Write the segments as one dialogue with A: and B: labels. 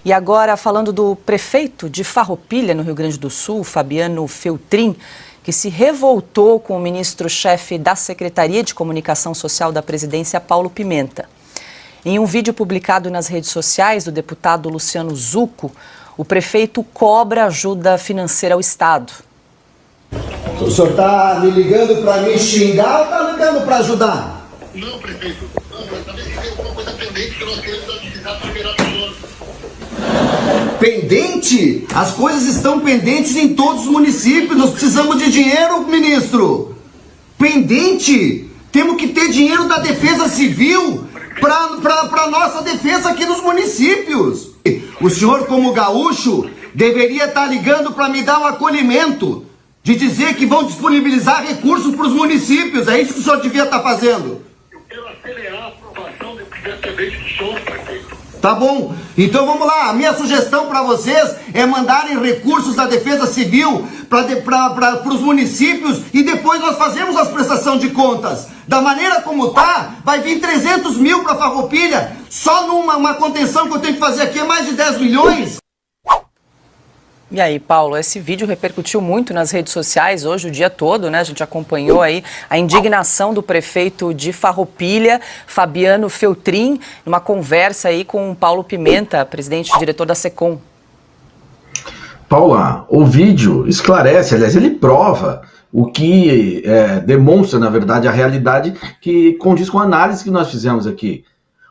A: E agora, falando do prefeito de Farroupilha, no Rio Grande do Sul, Fabiano Feltrin, que se revoltou com o ministro-chefe da Secretaria de Comunicação Social da Presidência, Paulo Pimenta. Em um vídeo publicado nas redes sociais do deputado Luciano Zucco, o prefeito cobra ajuda financeira ao Estado.
B: O senhor está me ligando para me xingar ou está ligando para ajudar?
C: Não, prefeito. Não, também tem alguma coisa pendente que nós queremos agilizar para liberar pessoas.
B: Pendente? As coisas estão pendentes em todos os municípios. Nós precisamos de dinheiro, ministro. Pendente? Temos que ter dinheiro da Defesa Civil para nossa defesa aqui nos municípios. O senhor, como gaúcho, deveria estar ligando para me dar um acolhimento, de dizer que vão disponibilizar recursos para os municípios. É isso que o senhor devia estar fazendo.
C: Eu quero acelerar a aprovação do que tiver pendente do senhor, prefeito.
B: Tá bom, então vamos lá. A minha sugestão para vocês é mandarem recursos da Defesa Civil para os municípios e depois nós fazemos as prestações de contas. Da maneira como tá, vai vir 300 mil para Farroupilha. Só numa contenção que eu tenho que fazer aqui é mais de 10 milhões.
A: E aí, Paulo, esse vídeo repercutiu muito nas redes sociais hoje, o dia todo, né? A gente acompanhou aí a indignação do prefeito de Farroupilha, Fabiano Feltrin, numa conversa aí com o Paulo Pimenta, presidente e diretor da SECOM.
D: Paula, o vídeo esclarece, aliás, ele prova o que demonstra, na verdade, a realidade que condiz com a análise que nós fizemos aqui.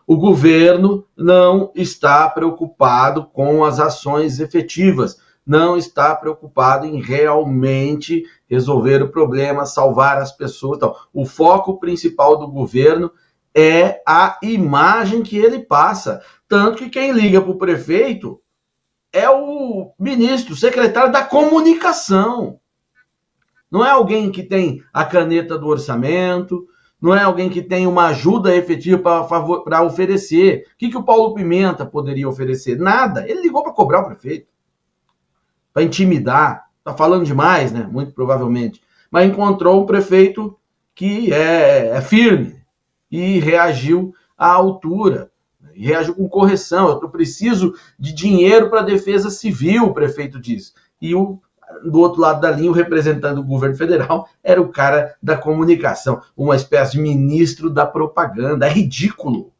D: O governo não está preocupado com as ações efetivas, não está preocupado em realmente resolver o problema, salvar as pessoas. Então, o foco principal do governo é a imagem que ele passa. Tanto que quem liga para o prefeito é o ministro, o secretário da comunicação. Não é alguém que tem a caneta do orçamento, não é alguém que tem uma ajuda efetiva para oferecer. O que o Paulo Pimenta poderia oferecer? Nada. Ele ligou para cobrar o prefeito, para intimidar. Está falando demais, né? Muito provavelmente. Mas encontrou um prefeito que é firme e reagiu à altura. E reagiu com correção. Eu preciso de dinheiro para a defesa civil, o prefeito diz. E do outro lado da linha, o representante do governo federal era o cara da comunicação, uma espécie de ministro da propaganda. É ridículo.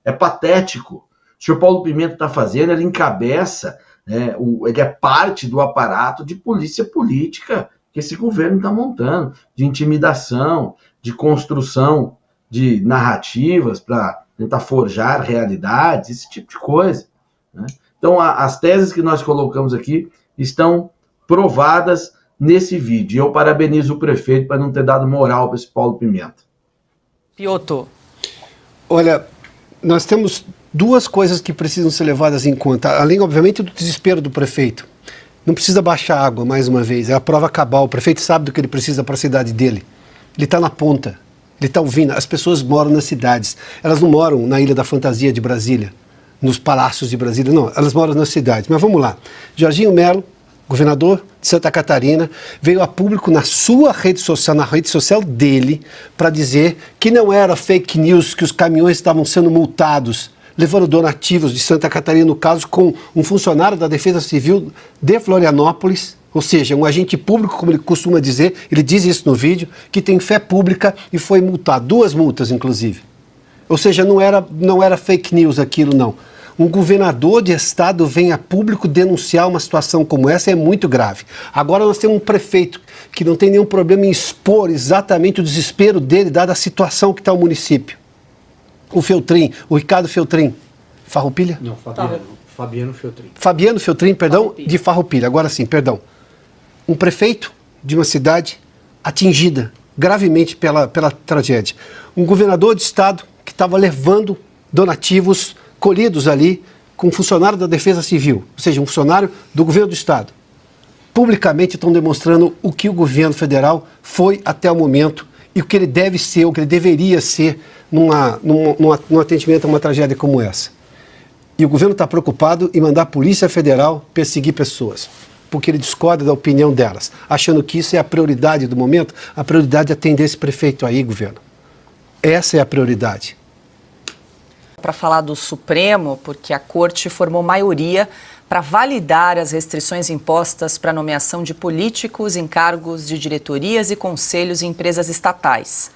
D: É patético. O senhor Paulo Pimenta está fazendo, ele encabeça, ele é parte do aparato de polícia política que esse governo está montando, de intimidação, de construção de narrativas para tentar forjar realidades, esse tipo de coisa, né? Então, as teses que nós colocamos aqui estão provadas nesse vídeo. Eu parabenizo o prefeito para não ter dado moral para esse Paulo Pimenta.
A: Piotr.
E: Olha, nós temos duas coisas que precisam ser levadas em conta, além, obviamente, do desespero do prefeito. Não precisa baixar água, mais uma vez, é a prova cabal. O prefeito sabe do que ele precisa para a cidade dele. Ele está na ponta, ele está ouvindo. As pessoas moram nas cidades, elas não moram na Ilha da Fantasia de Brasília, nos palácios de Brasília, não, elas moram nas cidades. Mas vamos lá, Jorginho Melo, governador de Santa Catarina, veio a público na sua rede social, na rede social dele, para dizer que não era fake news, que os caminhões estavam sendo multados, levando donativos de Santa Catarina, no caso, com um funcionário da Defesa Civil de Florianópolis, ou seja, um agente público, como ele costuma dizer, ele diz isso no vídeo, que tem fé pública e foi multado, 2 multas, inclusive. Ou seja, não era fake news aquilo, não. Um governador de estado vem a público denunciar uma situação como essa é muito grave. Agora nós temos um prefeito que não tem nenhum problema em expor exatamente o desespero dele, dada a situação que está o município. O Feltrin, o Ricardo Feltrin, Farroupilha?
F: Não, Fabiano Feltrin.
E: Fabiano Feltrin, perdão,
A: Farroupilha.
E: de Farroupilha, agora sim, perdão. Um prefeito de uma cidade atingida gravemente pela tragédia. Um governador de estado que estava levando donativos colhidos ali com um funcionário da Defesa Civil, ou seja, um funcionário do governo do estado. Publicamente estão demonstrando o que o governo federal foi até o momento e o que ele deve ser, o que ele deveria ser num atendimento a uma tragédia como essa. E o governo está preocupado em mandar a Polícia Federal perseguir pessoas, porque ele discorda da opinião delas, achando que isso é a prioridade do momento. A prioridade é atender esse prefeito aí, governo. Essa é a prioridade.
A: Para falar do Supremo, porque a Corte formou maioria para validar as restrições impostas para a nomeação de políticos em cargos de diretorias e conselhos em empresas estatais.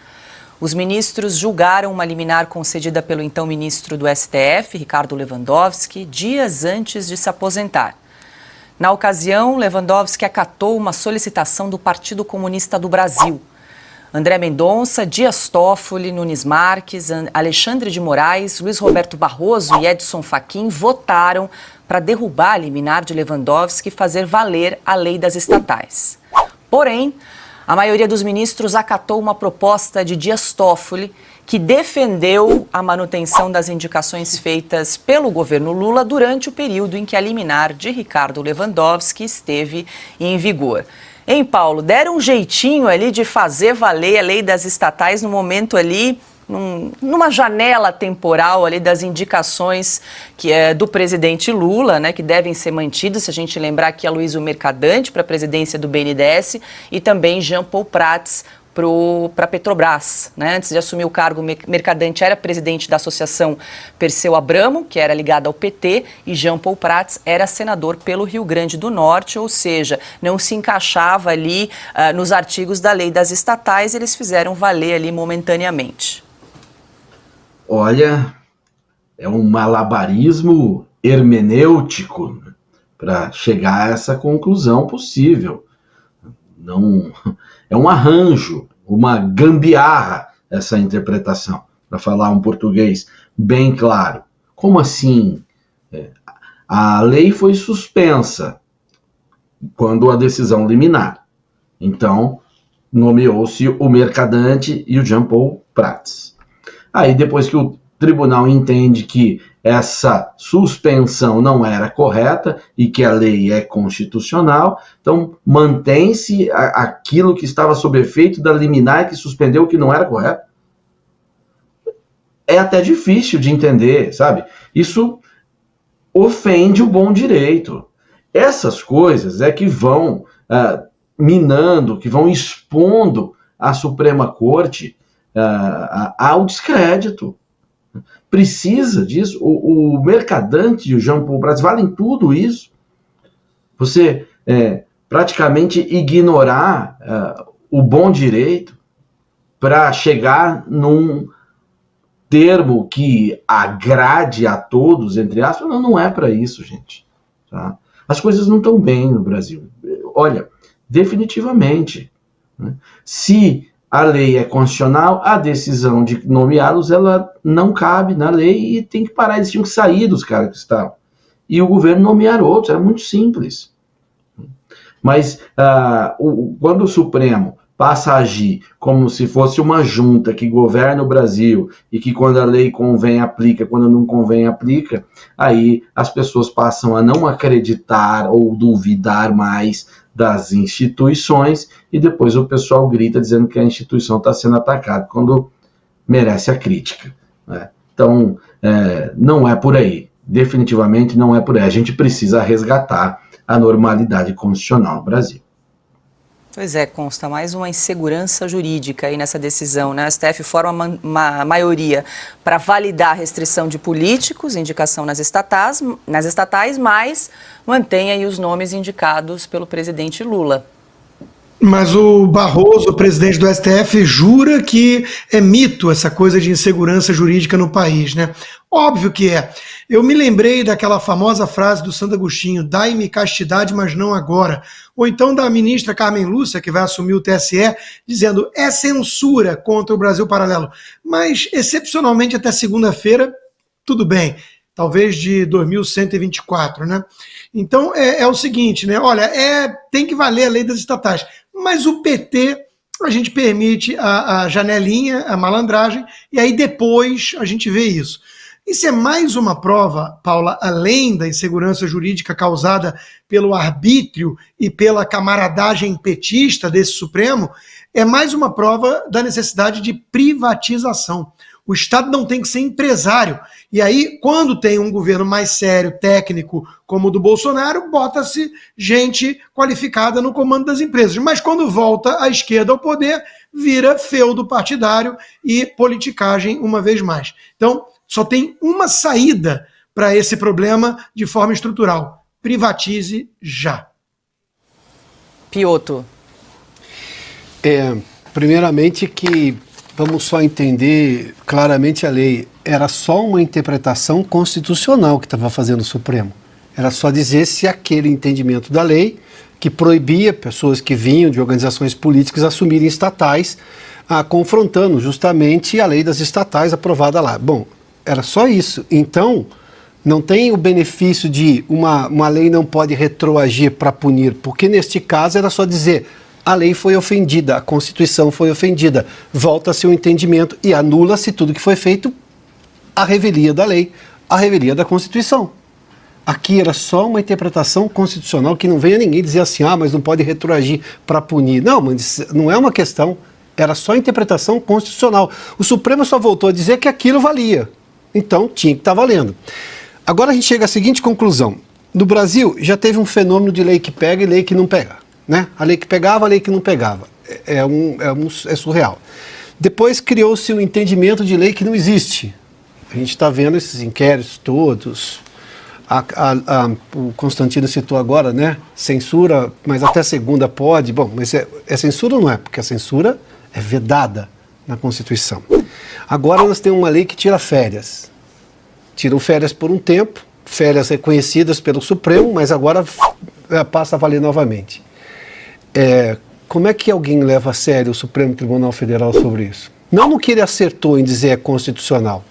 A: Os ministros julgaram uma liminar concedida pelo então ministro do STF, Ricardo Lewandowski, dias antes de se aposentar. Na ocasião, Lewandowski acatou uma solicitação do Partido Comunista do Brasil. André Mendonça, Dias Toffoli, Nunes Marques, Alexandre de Moraes, Luiz Roberto Barroso e Edson Fachin votaram para derrubar a liminar de Lewandowski e fazer valer a lei das estatais. Porém, a maioria dos ministros acatou uma proposta de Dias Toffoli, que defendeu a manutenção das indicações feitas pelo governo Lula durante o período em que a liminar de Ricardo Lewandowski esteve em vigor. Hein, Paulo, deram um jeitinho ali de fazer valer a lei das estatais no momento ali, numa janela temporal ali das indicações que é do presidente Lula, né, que devem ser mantidas, se a gente lembrar que é Aloysio Mercadante para a presidência do BNDES e também Jean Paul Prats para a Petrobras, né? Antes de assumir o cargo, Mercadante era presidente da Associação Perseu Abramo, que era ligada ao PT, e Jean Paul Prats era senador pelo Rio Grande do Norte, ou seja, não se encaixava ali nos artigos da lei das estatais, eles fizeram valer ali momentaneamente.
D: Olha, é um malabarismo hermenêutico para chegar a essa conclusão possível. Não, é um arranjo, uma gambiarra essa interpretação, para falar um português bem claro. Como assim? A lei foi suspensa quando a decisão liminar. Então, nomeou-se o Mercadante e o Jean Paul Prats. Aí, depois que o tribunal entende que essa suspensão não era correta e que a lei é constitucional, então mantém-se aquilo que estava sob efeito da liminar que suspendeu o que não era correto. É até difícil de entender, sabe? Isso ofende o bom direito. Essas coisas é que vão minando, que vão expondo a Suprema Corte ao descrédito. Precisa disso. O Mercadante e o Jean Paul Prats valem tudo isso. Você praticamente ignorar o bom direito para chegar num termo que agrade a todos, entre aspas, não é para isso, gente. Tá? As coisas não estão bem no Brasil. Olha, definitivamente, né? Se a lei é constitucional, a decisão de nomeá-los, ela não cabe na lei e tem que parar, eles tinham que sair dos caras que estavam. E o governo nomear outros, era muito simples. Mas quando o Supremo passa a agir como se fosse uma junta que governa o Brasil e que quando a lei convém aplica, quando não convém aplica, aí as pessoas passam a não acreditar ou duvidar mais das instituições e depois o pessoal grita dizendo que a instituição está sendo atacada quando merece a crítica, né? Então, não é por aí. Definitivamente não é por aí. A gente precisa resgatar a normalidade constitucional no Brasil.
A: Pois é, consta mais uma insegurança jurídica aí nessa decisão, né? A STF forma uma maioria para validar a restrição de políticos, indicação nas estatais, mas mantém aí os nomes indicados pelo presidente Lula.
G: Mas o Barroso, o presidente do STF, jura que é mito essa coisa de insegurança jurídica no país, né? Óbvio que é. Eu me lembrei daquela famosa frase do Santo Agostinho, dai-me castidade, mas não agora. Ou então da ministra Carmen Lúcia, que vai assumir o TSE, dizendo, é censura contra o Brasil Paralelo. Mas, excepcionalmente, até segunda-feira, tudo bem. Talvez de 2124, né? Então, é o seguinte, né? Olha, tem que valer a lei das estatais. Mas o PT, a gente permite a janelinha, a malandragem, e aí depois a gente vê isso. Isso é mais uma prova, Paula, além da insegurança jurídica causada pelo arbítrio e pela camaradagem petista desse Supremo, é mais uma prova da necessidade de privatização. O Estado não tem que ser empresário. E aí, quando tem um governo mais sério, técnico, como o do Bolsonaro, bota-se gente qualificada no comando das empresas. Mas quando volta a esquerda ao poder, vira feudo partidário e politicagem uma vez mais. Então, Só tem uma saída para esse problema de forma estrutural: privatize já.
A: Piotr.
E: Primeiramente que vamos só entender claramente a lei. Era só uma interpretação constitucional que estava fazendo o Supremo. Era só dizer se aquele entendimento da lei que proibia pessoas que vinham de organizações políticas assumirem estatais, confrontando justamente a lei das estatais aprovada lá. Bom, era só isso. Então, não tem o benefício de uma lei não pode retroagir para punir, porque neste caso era só dizer a lei foi ofendida, a Constituição foi ofendida, volta-se o entendimento e anula-se tudo que foi feito, a revelia da lei, a revelia da Constituição. Aqui era só uma interpretação constitucional, que não venha ninguém dizer assim, mas não pode retroagir para punir. Não, mas não é uma questão, era só interpretação constitucional. O Supremo só voltou a dizer que aquilo valia, então tinha que estar valendo. Agora a gente chega à seguinte conclusão: no Brasil já teve um fenômeno de lei que pega e lei que não pega, né? A lei que pegava, a lei que não pegava. É surreal. Depois criou-se um entendimento de lei que não existe. A gente está vendo esses inquéritos todos. O Constantino citou agora, né? Censura, mas até segunda pode. Bom, mas é censura ou não é? Porque a censura é vedada na Constituição. Agora nós temos uma lei que tira férias. Tiram férias por um tempo, férias reconhecidas pelo Supremo, mas agora passa a valer novamente. Como é que alguém leva a sério o Supremo Tribunal Federal sobre isso? Não no que ele acertou em dizer é constitucional,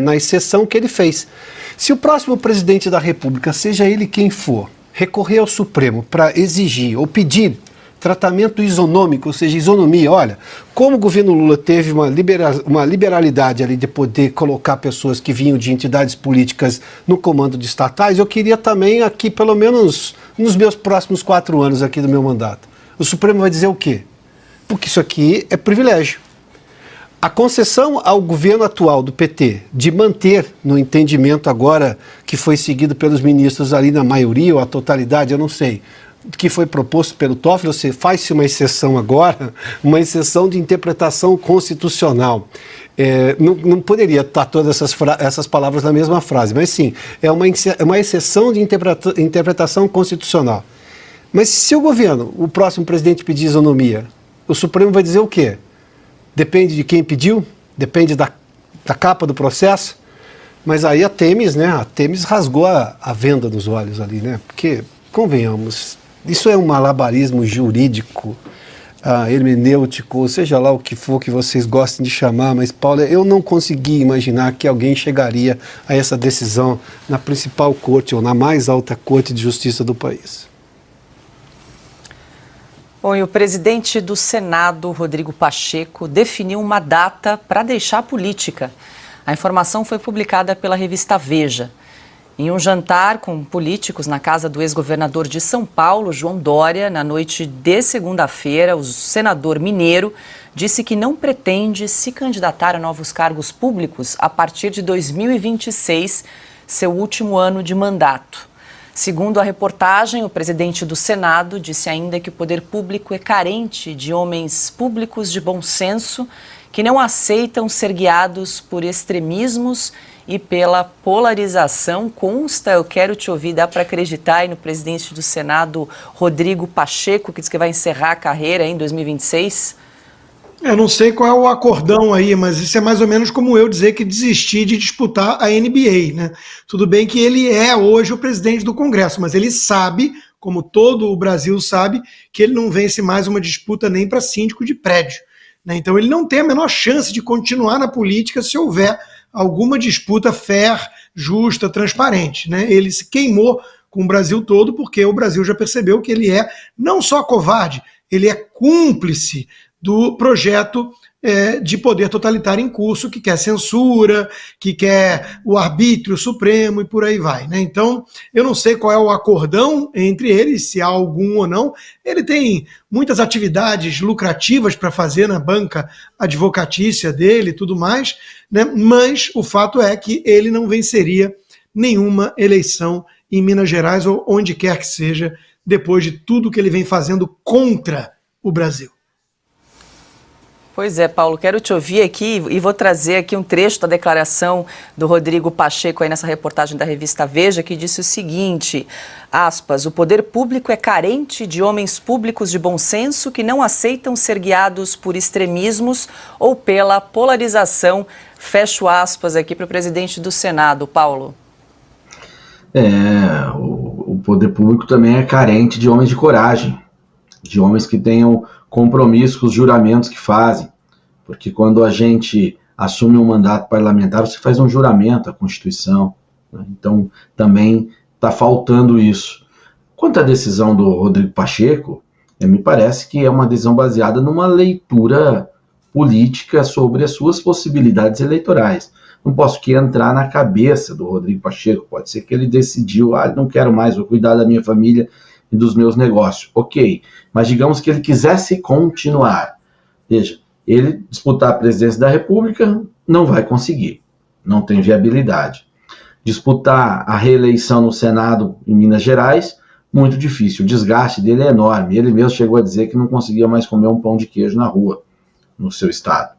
E: na exceção que ele fez. Se o próximo presidente da República, seja ele quem for, recorrer ao Supremo para exigir ou pedir tratamento isonômico, ou seja, isonomia, olha, como o governo Lula teve uma liberalidade ali de poder colocar pessoas que vinham de entidades políticas no comando de estatais, eu queria também aqui, pelo menos nos meus próximos 4 anos aqui do meu mandato. O Supremo vai dizer o quê? Porque isso aqui é privilégio. A concessão ao governo atual do PT de manter, no entendimento agora que foi seguido pelos ministros ali na maioria ou a totalidade, eu não sei, que foi proposto pelo Toffoli, você faz-se uma exceção agora, uma exceção de interpretação constitucional. Não poderia estar todas essas palavras na mesma frase, mas sim, é uma exceção de interpretação constitucional. Mas se o governo, o próximo presidente pedir isonomia, o Supremo vai dizer o quê? Depende de quem pediu? Depende da capa do processo? Mas aí a Themis, né? A Themis rasgou a venda dos olhos ali, né? Porque, convenhamos, isso é um malabarismo jurídico, hermenêutico, seja lá o que for que vocês gostem de chamar, mas, Paulo, eu não consegui imaginar que alguém chegaria a essa decisão na principal corte ou na mais alta corte de justiça do país.
A: Bom, e o presidente do Senado, Rodrigo Pacheco, definiu uma data para deixar a política. A informação foi publicada pela revista Veja. Em um jantar com políticos na casa do ex-governador de São Paulo, João Dória, na noite de segunda-feira, o senador mineiro disse que não pretende se candidatar a novos cargos públicos a partir de 2026, seu último ano de mandato. Segundo a reportagem, o presidente do Senado disse ainda que o poder público é carente de homens públicos de bom senso que não aceitam ser guiados por extremismos e pela polarização. Consta, eu quero te ouvir, dá para acreditar aí no presidente do Senado, Rodrigo Pacheco, que diz que vai encerrar a carreira em 2026?
G: Eu não sei qual é o acordão aí, mas isso é mais ou menos como eu dizer que desisti de disputar a NBA, né? Tudo bem que ele é hoje o presidente do Congresso, mas ele sabe, como todo o Brasil sabe, que ele não vence mais uma disputa nem para síndico de prédio, né? Então ele não tem a menor chance de continuar na política se houver alguma disputa fair, justa, transparente, né? Ele se queimou com o Brasil todo porque o Brasil já percebeu que ele é não só covarde, ele é cúmplice do projeto de poder totalitário em curso, que quer censura, que quer o arbítrio supremo e por aí vai, né? Então, eu não sei qual é o acordão entre eles, se há algum ou não. Ele tem muitas atividades lucrativas para fazer na banca advocatícia dele e tudo mais, né? Mas o fato é que ele não venceria nenhuma eleição em Minas Gerais ou onde quer que seja, depois de tudo que ele vem fazendo contra o Brasil.
A: Pois é, Paulo, quero te ouvir aqui e vou trazer aqui um trecho da declaração do Rodrigo Pacheco aí nessa reportagem da revista Veja, que disse o seguinte, aspas, o poder público é carente de homens públicos de bom senso que não aceitam ser guiados por extremismos ou pela polarização, fecho aspas aqui para o presidente do Senado, Paulo.
D: O poder público também é carente de homens de coragem, de homens que tenham compromisso com os juramentos que fazem, porque quando a gente assume um mandato parlamentar, você faz um juramento à Constituição, né? Então também está faltando isso. Quanto à decisão do Rodrigo Pacheco, me parece que é uma decisão baseada numa leitura política sobre as suas possibilidades eleitorais. Não posso aqui entrar na cabeça do Rodrigo Pacheco, pode ser que ele decidiu, não quero mais, vou cuidar da minha família e dos meus negócios. Ok, mas digamos que ele quisesse continuar. Veja, ele disputar a presidência da República não vai conseguir, não tem viabilidade. Disputar a reeleição no Senado em Minas Gerais, muito difícil, o desgaste dele é enorme. Ele mesmo chegou a dizer que não conseguia mais comer um pão de queijo na rua, no seu estado.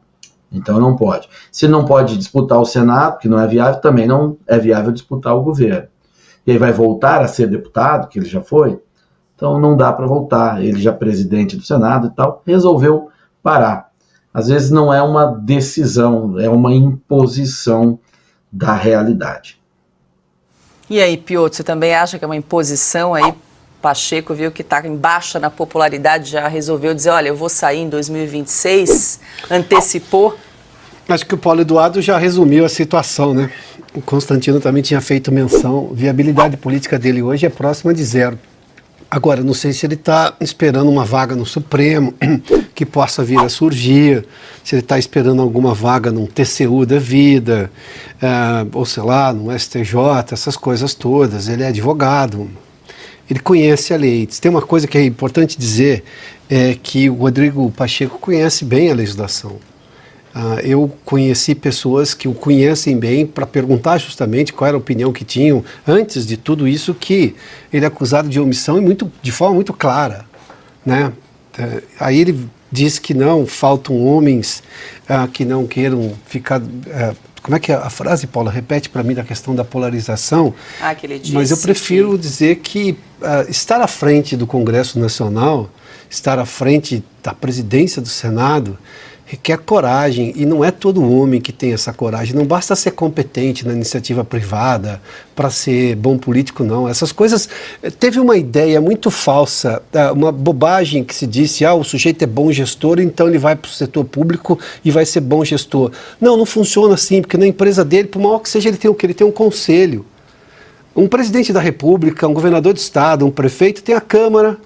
D: Então não pode. Se não pode disputar o Senado, que não é viável, também não é viável disputar o governo. E aí vai voltar a ser deputado, que ele já foi, então não dá para voltar. Ele já presidente do Senado e tal, resolveu parar. Às vezes não é uma decisão, é uma imposição da realidade.
A: E aí, Piotr, você também acha que é uma imposição aí? Pacheco viu que está em baixa na popularidade, já resolveu dizer, olha, eu vou sair em 2026, antecipou?
E: Acho que o Paulo Eduardo já resumiu a situação, né? O Constantino também tinha feito menção, a viabilidade política dele hoje é próxima de zero. Agora, não sei se ele está esperando uma vaga no Supremo, que possa vir a surgir, se ele está esperando alguma vaga num TCU da vida, ou sei lá, no STJ, essas coisas todas. Ele é advogado, ele conhece a lei. Tem uma coisa que é importante dizer, é que o Rodrigo Pacheco conhece bem a legislação. Eu conheci pessoas que o conhecem bem para perguntar justamente qual era a opinião que tinham antes de tudo isso, que ele é acusado de omissão e de forma muito clara, né? Aí ele diz que não, faltam homens que não queiram ficar... como é que é a frase, Paula? Repete para mim da questão da polarização.
A: Que ele disse.
E: Mas eu prefiro dizer que estar à frente do Congresso Nacional, estar à frente da presidência do Senado, requer coragem, e não é todo homem que tem essa coragem. Não basta ser competente na iniciativa privada para ser bom político, não. Essas coisas... Teve uma ideia muito falsa, uma bobagem que se disse, o sujeito é bom gestor, então ele vai para o setor público e vai ser bom gestor. Não funciona assim, porque na empresa dele, por maior que seja, ele tem um conselho. Um presidente da República, um governador de estado, um prefeito, tem a Câmara,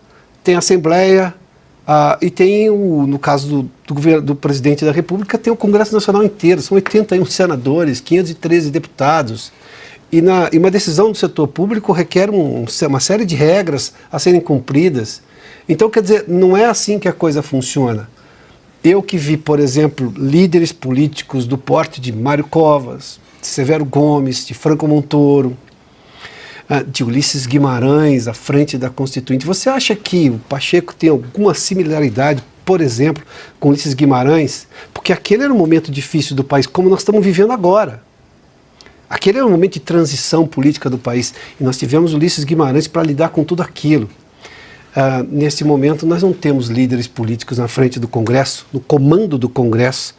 E: tem a Assembleia, e tem, no caso do presidente da República, tem o Congresso Nacional inteiro, são 81 senadores, 513 deputados, e uma decisão do setor público requer uma série de regras a serem cumpridas. Então, quer dizer, não é assim que a coisa funciona. Eu que vi, por exemplo, líderes políticos do porte de Mário Covas, de Severo Gomes, de Franco Montoro, de Ulisses Guimarães à frente da Constituinte. Você acha que o Pacheco tem alguma similaridade, por exemplo, com Ulisses Guimarães? Porque aquele era um momento difícil do país, como nós estamos vivendo agora. Aquele era um momento de transição política do país, e nós tivemos Ulisses Guimarães para lidar com tudo aquilo. Nesse momento, nós não temos líderes políticos na frente do Congresso, no comando do Congresso,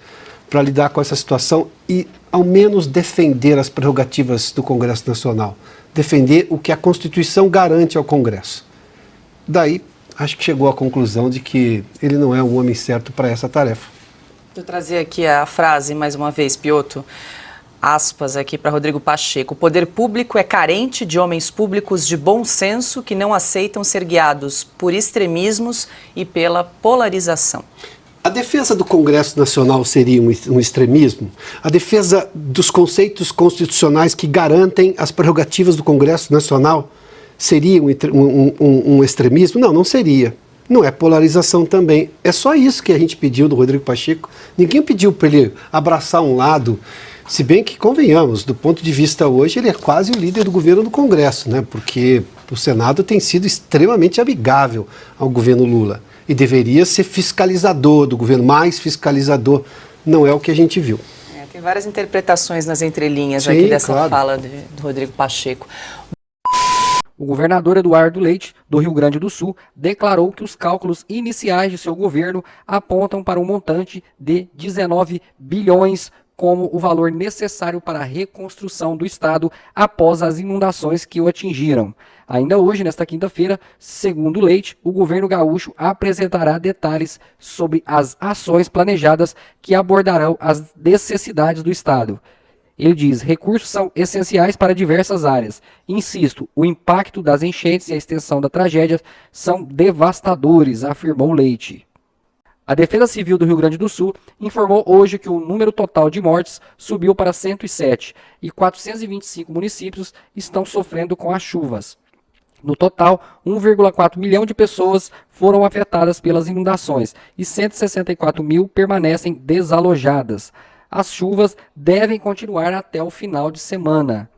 E: para lidar com essa situação e, ao menos, defender as prerrogativas do Congresso Nacional. Defender o que a Constituição garante ao Congresso. Daí, acho que chegou à conclusão de que ele não é o homem certo para essa tarefa.
A: Vou trazer aqui a frase, mais uma vez, Piotr, aspas aqui para Rodrigo Pacheco. O poder público é carente de homens públicos de bom senso que não aceitam ser guiados por extremismos e pela polarização.
E: A defesa do Congresso Nacional seria um extremismo? A defesa dos conceitos constitucionais que garantem as prerrogativas do Congresso Nacional seria um extremismo? Não seria. Não é polarização também. É só isso que a gente pediu do Rodrigo Pacheco. Ninguém pediu para ele abraçar um lado, se bem que, convenhamos, do ponto de vista hoje, ele é quase o líder do governo do Congresso, né? Porque o Senado tem sido extremamente amigável ao governo Lula. e deveria ser fiscalizador do governo, mais fiscalizador. Não é o que a gente viu.
A: Tem várias interpretações nas entrelinhas
E: Sim,
A: aqui dessa
E: claro.
A: fala do Rodrigo Pacheco.
F: O governador Eduardo Leite, do Rio Grande do Sul, declarou que os cálculos iniciais de seu governo apontam para um montante de 19 bilhões como o valor necessário para a reconstrução do estado após as inundações que o atingiram. Ainda hoje, nesta quinta-feira, segundo Leite, o governo gaúcho apresentará detalhes sobre as ações planejadas que abordarão as necessidades do estado. Ele diz: recursos são essenciais para diversas áreas. Insisto, o impacto das enchentes e a extensão da tragédia são devastadores, afirmou Leite. A Defesa Civil do Rio Grande do Sul informou hoje que o número total de mortes subiu para 107 e 425 municípios estão sofrendo com as chuvas. No total, 1,4 milhão de pessoas foram afetadas pelas inundações e 164 mil permanecem desalojadas. As chuvas devem continuar até o final de semana.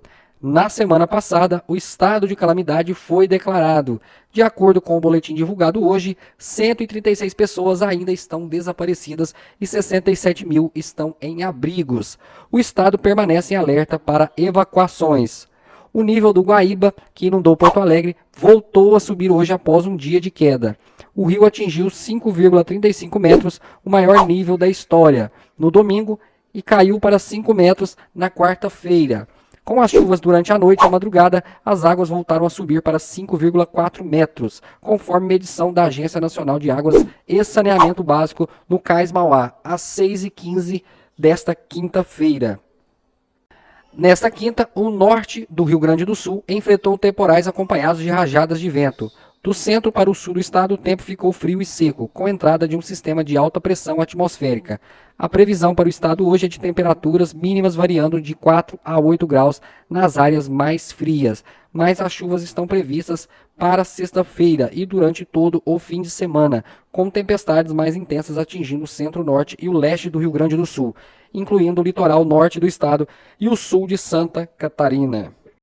F: Na semana passada, o estado de calamidade foi declarado. De acordo com o boletim divulgado hoje, 136 pessoas ainda estão desaparecidas e 67 mil estão em abrigos. O estado permanece em alerta para evacuações. O nível do Guaíba, que inundou Porto Alegre, voltou a subir hoje após um dia de queda. O rio atingiu 5,35 metros, o maior nível da história, no domingo, e caiu para 5 metros na quarta-feira. Com as chuvas durante a noite e a madrugada, as águas voltaram a subir para 5,4 metros, conforme medição da Agência Nacional de Águas e Saneamento Básico no Cais Mauá, às 6h15 desta quinta-feira. Nesta quinta, o norte do Rio Grande do Sul enfrentou temporais acompanhados de rajadas de vento. Do centro para o sul do estado, o tempo ficou frio e seco, com a entrada de um sistema de alta pressão atmosférica. A previsão para o estado hoje é de temperaturas mínimas variando de 4 a 8 graus nas áreas mais frias, mas as chuvas estão previstas para sexta-feira e durante todo o fim de semana, com tempestades mais intensas atingindo o centro-norte e o leste do Rio Grande do Sul, incluindo o litoral norte do estado e o sul de Santa Catarina.